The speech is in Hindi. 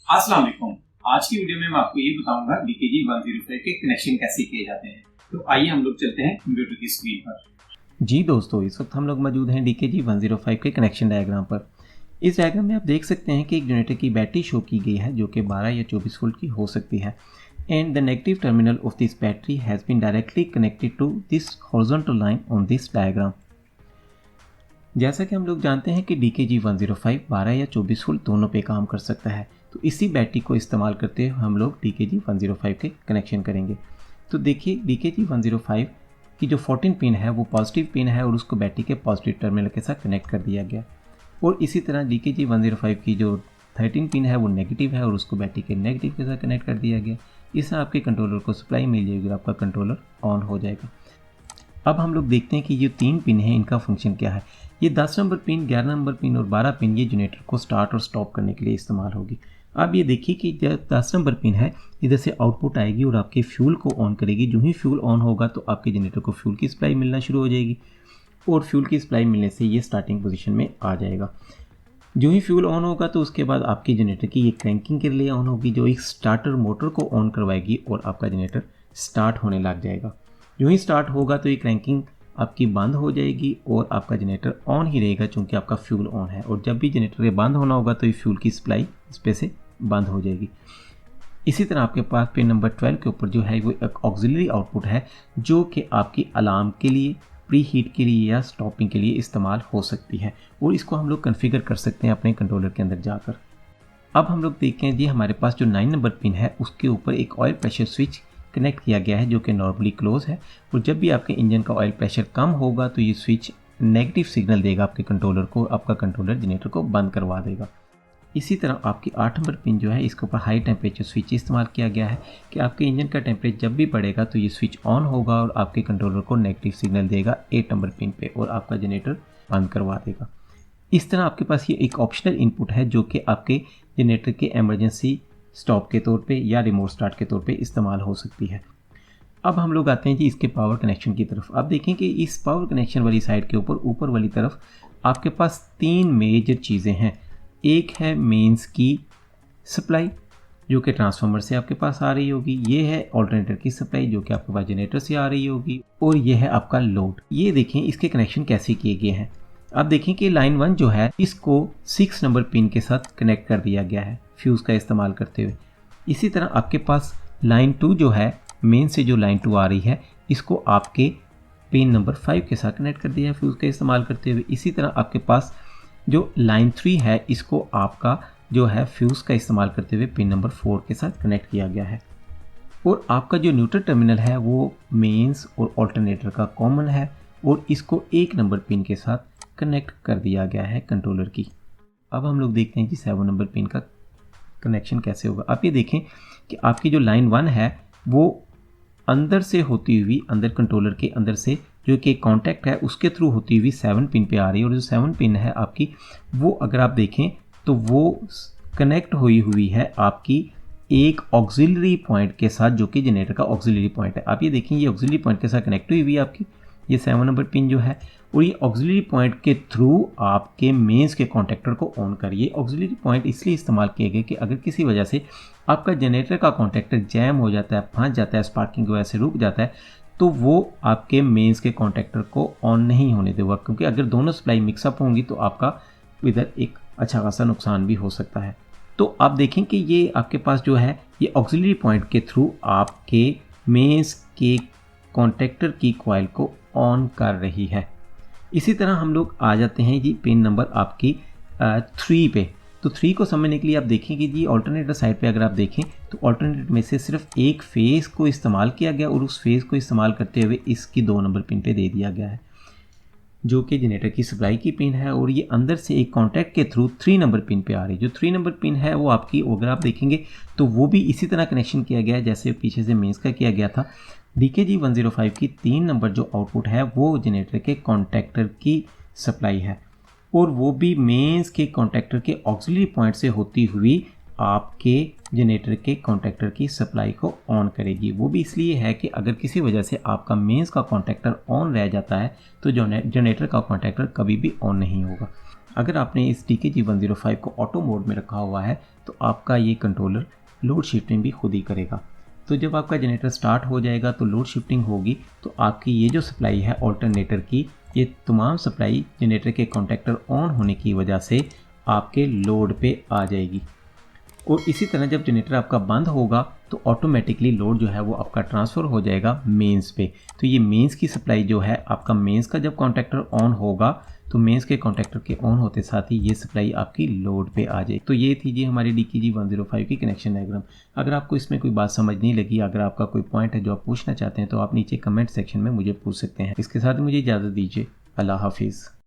अस्सलाम वालेकुम। आज की वीडियो में मैं आपको ये बताऊंगा डीकेजी 105 के कनेक्शन कैसे किए जाते हैं। तो आइए हम लोग चलते हैं कंप्यूटर की स्क्रीन पर। जी दोस्तों, इस वक्त हम लोग मौजूद हैं डीकेजी 105 के कनेक्शन डायग्राम पर। इस डायग्राम में आप देख सकते हैं कि एक जनरेटर की बैटरी शो की गई है जो कि 12 या 24 वोल्ट की हो सकती है and the negative terminal of this battery has been directly connected to this horizontal line on this diagram. जैसा कि हम लोग जानते हैं कि डीकेजी 105 12 या 24 वोल्ट दोनों पे काम कर सकता है, तो इसी बैटरी को इस्तेमाल करते हुए हम लोग डीकेजी 105 के कनेक्शन करेंगे। तो देखिए डीकेजी 105 की जो 14 पिन है वो पॉजिटिव पिन है और उसको बैटरी के पॉजिटिव टर्मिनल के साथ कनेक्ट कर दिया गया, और इसी तरह डीकेजी 105 की जो 13 पिन है वो नेगेटिव है और उसको बैटरी के नेगेटिव के साथ कनेक्ट कर दिया गया। इससे आपके कंट्रोलर को सप्लाई मिल जाएगी और आपका कंट्रोलर ऑन हो जाएगा। अब हम लोग देखते हैं कि ये 3 पिन है, इनका फंक्शन क्या है। ये 10 नंबर पिन, 11 नंबर पिन और 12 पिन ये जनरेटर को स्टार्ट और स्टॉप करने के लिए इस्तेमाल होगी। अब ये देखिए कि जब 10 नंबर पिन है इधर से आउटपुट आएगी और आपके फ्यूल को ऑन करेगी। जो ही फ्यूल ऑन होगा तो आपके जनरेटर को फ्यूल की सप्लाई मिलना शुरू हो जाएगी और फ्यूल की सप्लाई मिलने से ये स्टार्टिंग पोजीशन में आ जाएगा। जो ही फ्यूल ऑन होगा तो उसके बाद आपके जनरेटर की ये क्रैंकिंग के लिए ऑन होगी जो एक स्टार्टर मोटर को ऑन करवाएगी और आपका जनरेटर स्टार्ट होने लग जाएगा। जो ही स्टार्ट होगा तो ये क्रैंकिंग आपकी बंद हो जाएगी और आपका जनरेटर ऑन ही रहेगा चूँकि आपका फ्यूल ऑन है, और जब भी जनरेटर बंद होना होगा तो ये फ्यूल की सप्लाई इस पे से बंद हो जाएगी। इसी तरह आपके पास पिन नंबर 12 के ऊपर जो है वो एक ऑक्सिलरी आउटपुट है जो कि आपकी अलार्म के लिए, प्री हीट के लिए या स्टॉपिंग के लिए इस्तेमाल हो सकती है, और इसको हम लोग कन्फिगर कर सकते हैं अपने कंट्रोलर के अंदर जाकर। अब हम लोग देखते हैं जी हमारे पास जो 9 नंबर पिन है उसके ऊपर एक ऑयल प्रेशर स्विच कनेक्ट किया गया है जो कि नॉर्मली क्लोज है, और जब भी आपके इंजन का ऑयल प्रेशर कम होगा तो ये स्विच नेगेटिव सिग्नल देगा आपके कंट्रोलर को, आपका कंट्रोलर जनरेटर को बंद करवा देगा। इसी तरह आपकी 8 नंबर पिन जो है इसके ऊपर हाई टेम्परेचर स्विच इस्तेमाल किया गया है कि आपके इंजन का टेम्परेचर जब भी बढ़ेगा तो ये स्विच ऑन होगा और आपके कंट्रोलर को नेगेटिव सिग्नल देगा 8 नंबर पिन पे और आपका जनरेटर बंद करवा देगा। इस तरह आपके पास ये एक ऑप्शनल इनपुट है जो कि आपके जनरेटर के इमरजेंसी स्टॉप के तौर पे या रिमोट स्टार्ट के तौर पे इस्तेमाल हो सकती है। अब हम लोग आते हैं जी इसके पावर कनेक्शन की तरफ। आप देखें कि इस पावर कनेक्शन वाली साइड के ऊपर वाली तरफ आपके पास 3 मेजर चीज़ें हैं। एक है मेंस की सप्लाई जो कि ट्रांसफार्मर से आपके पास आ रही होगी, ये है ऑल्टरनेटर की सप्लाई जो कि आपके पास जनरेटर से आ रही होगी, और ये है आपका लोड। ये देखें इसके कनेक्शन कैसे किए गए हैं। आप देखें कि लाइन 1 जो है इसको 6 नंबर पिन के साथ कनेक्ट कर दिया गया है फ्यूज़ का इस्तेमाल करते हुए। इसी तरह आपके पास लाइन 2 जो है मेन से जो लाइन 2 आ रही है इसको आपके पिन नंबर 5 के साथ कनेक्ट कर दिया है फ्यूज़ का इस्तेमाल करते हुए। इसी तरह आपके पास जो लाइन 3 है इसको आपका जो है फ्यूज़ का इस्तेमाल करते हुए पिन नंबर 4 के साथ कनेक्ट किया गया है, और आपका जो न्यूट्रल टर्मिनल है वो मेंस और ऑल्टरनेटर का कॉमन है और इसको 1 नंबर पिन के साथ कनेक्ट कर दिया गया है कंट्रोलर की। अब हम लोग देखते हैं कि 7 नंबर पिन का कनेक्शन कैसे होगा। आप ये देखें कि आपकी जो लाइन 1 है वो अंदर से होती हुई, अंदर कंट्रोलर के अंदर से जो कि कॉन्टैक्ट है उसके थ्रू होती हुई 7 पिन पे आ रही है, और जो 7 पिन है आपकी वो अगर आप देखें तो वो कनेक्ट हुई है आपकी एक ऑक्सिलरी पॉइंट के साथ जो कि जनरेटर का ऑक्सिलरी पॉइंट है। आप ये देखें ये ऑक्सिलरी पॉइंट के साथ कनेक्ट हुई है आपकी ये 7 नंबर पिन जो है, और ये ऑक्सिलरी पॉइंट के थ्रू आपके मेंस के कॉन्टैक्टर को ऑन करिए। ऑक्सिलरी पॉइंट इसलिए इस्तेमाल किए गए कि अगर किसी वजह से आपका जनरेटर का कॉन्टैक्टर जैम हो जाता है, फंस जाता है, स्पार्किंग की वजह से रुक जाता है, तो वो आपके मेंस के कॉन्टैक्टर को ऑन नहीं होने देगा, क्योंकि अगर दोनों सप्लाई मिक्सअप होंगी तो आपका इधर एक अच्छा खासा नुकसान भी हो सकता है। तो आप देखें कि ये आपके पास जो है ये ऑक्सिलरी पॉइंट के थ्रू आपके मेंस के कॉन्टैक्टर की कॉइल को ऑन कर रही है। इसी तरह हम लोग आ जाते हैं जी पिन नंबर आपकी 3 पे। तो 3 को समझने के लिए आप देखें कि जी ऑल्टरनेटर साइड पे अगर आप देखें तो ऑल्टरनेटर में से सिर्फ एक फेज़ को इस्तेमाल किया गया और उस फेज़ को इस्तेमाल करते हुए इसकी 2 नंबर पिन पे दे दिया गया है जो कि जनरेटर की सप्लाई की पिन है, और ये अंदर से एक कॉन्टैक्ट के थ्रू 3 नंबर पिन पे आ रही है। जो 3 नंबर पिन है वो आपकी अगर आप देखेंगे तो वो भी इसी तरह कनेक्शन किया गया है जैसे पीछे से मेंस का किया गया था। डीकेजी 105 की 3 नंबर जो आउटपुट है वो जनरेटर के कॉन्टैक्टर की सप्लाई है, और वो भी मेंस के कॉन्टैक्टर के ऑक्सिलरी पॉइंट से होती हुई आपके जनरेटर के कॉन्टैक्टर की सप्लाई को ऑन करेगी। वो भी इसलिए है कि अगर किसी वजह से आपका मेंस का कॉन्टैक्टर ऑन रह जाता है तो जनरेटर का कॉन्टैक्टर कभी भी ऑन नहीं होगा। अगर आपने इस DKG 105 को ऑटो मोड में रखा हुआ है तो आपका ये कंट्रोलर लोड शिफ्टिंग भी खुद ही करेगा। तो जब आपका जनरेटर स्टार्ट हो जाएगा तो लोड शिफ्टिंग होगी तो आपकी ये जो सप्लाई है ऑल्टरनेटर की, ये तमाम सप्लाई जनरेटर के कॉन्टैक्टर ऑन होने की वजह से आपके लोड पे आ जाएगी। और इसी तरह जब जनरेटर आपका बंद होगा तो ऑटोमेटिकली लोड जो है वो आपका ट्रांसफ़र हो जाएगा मेंस पे। तो ये मेंस की सप्लाई जो है आपका मेंस का जब कॉन्टैक्टर ऑन होगा तो मेंस के कॉन्टैक्टर के ऑन होते साथ ही ये सप्लाई आपकी लोड पे आ जाए। तो ये थी जी हमारी DKG 105 की कनेक्शन डायग्राम। अगर आपको इसमें कोई बात समझ नहीं लगी, अगर आपका कोई पॉइंट है जो आप पूछना चाहते हैं तो आप नीचे कमेंट सेक्शन में मुझे पूछ सकते हैं। इसके साथ ही मुझे इजाज़त दीजिए। अल्लाह हाफिज़।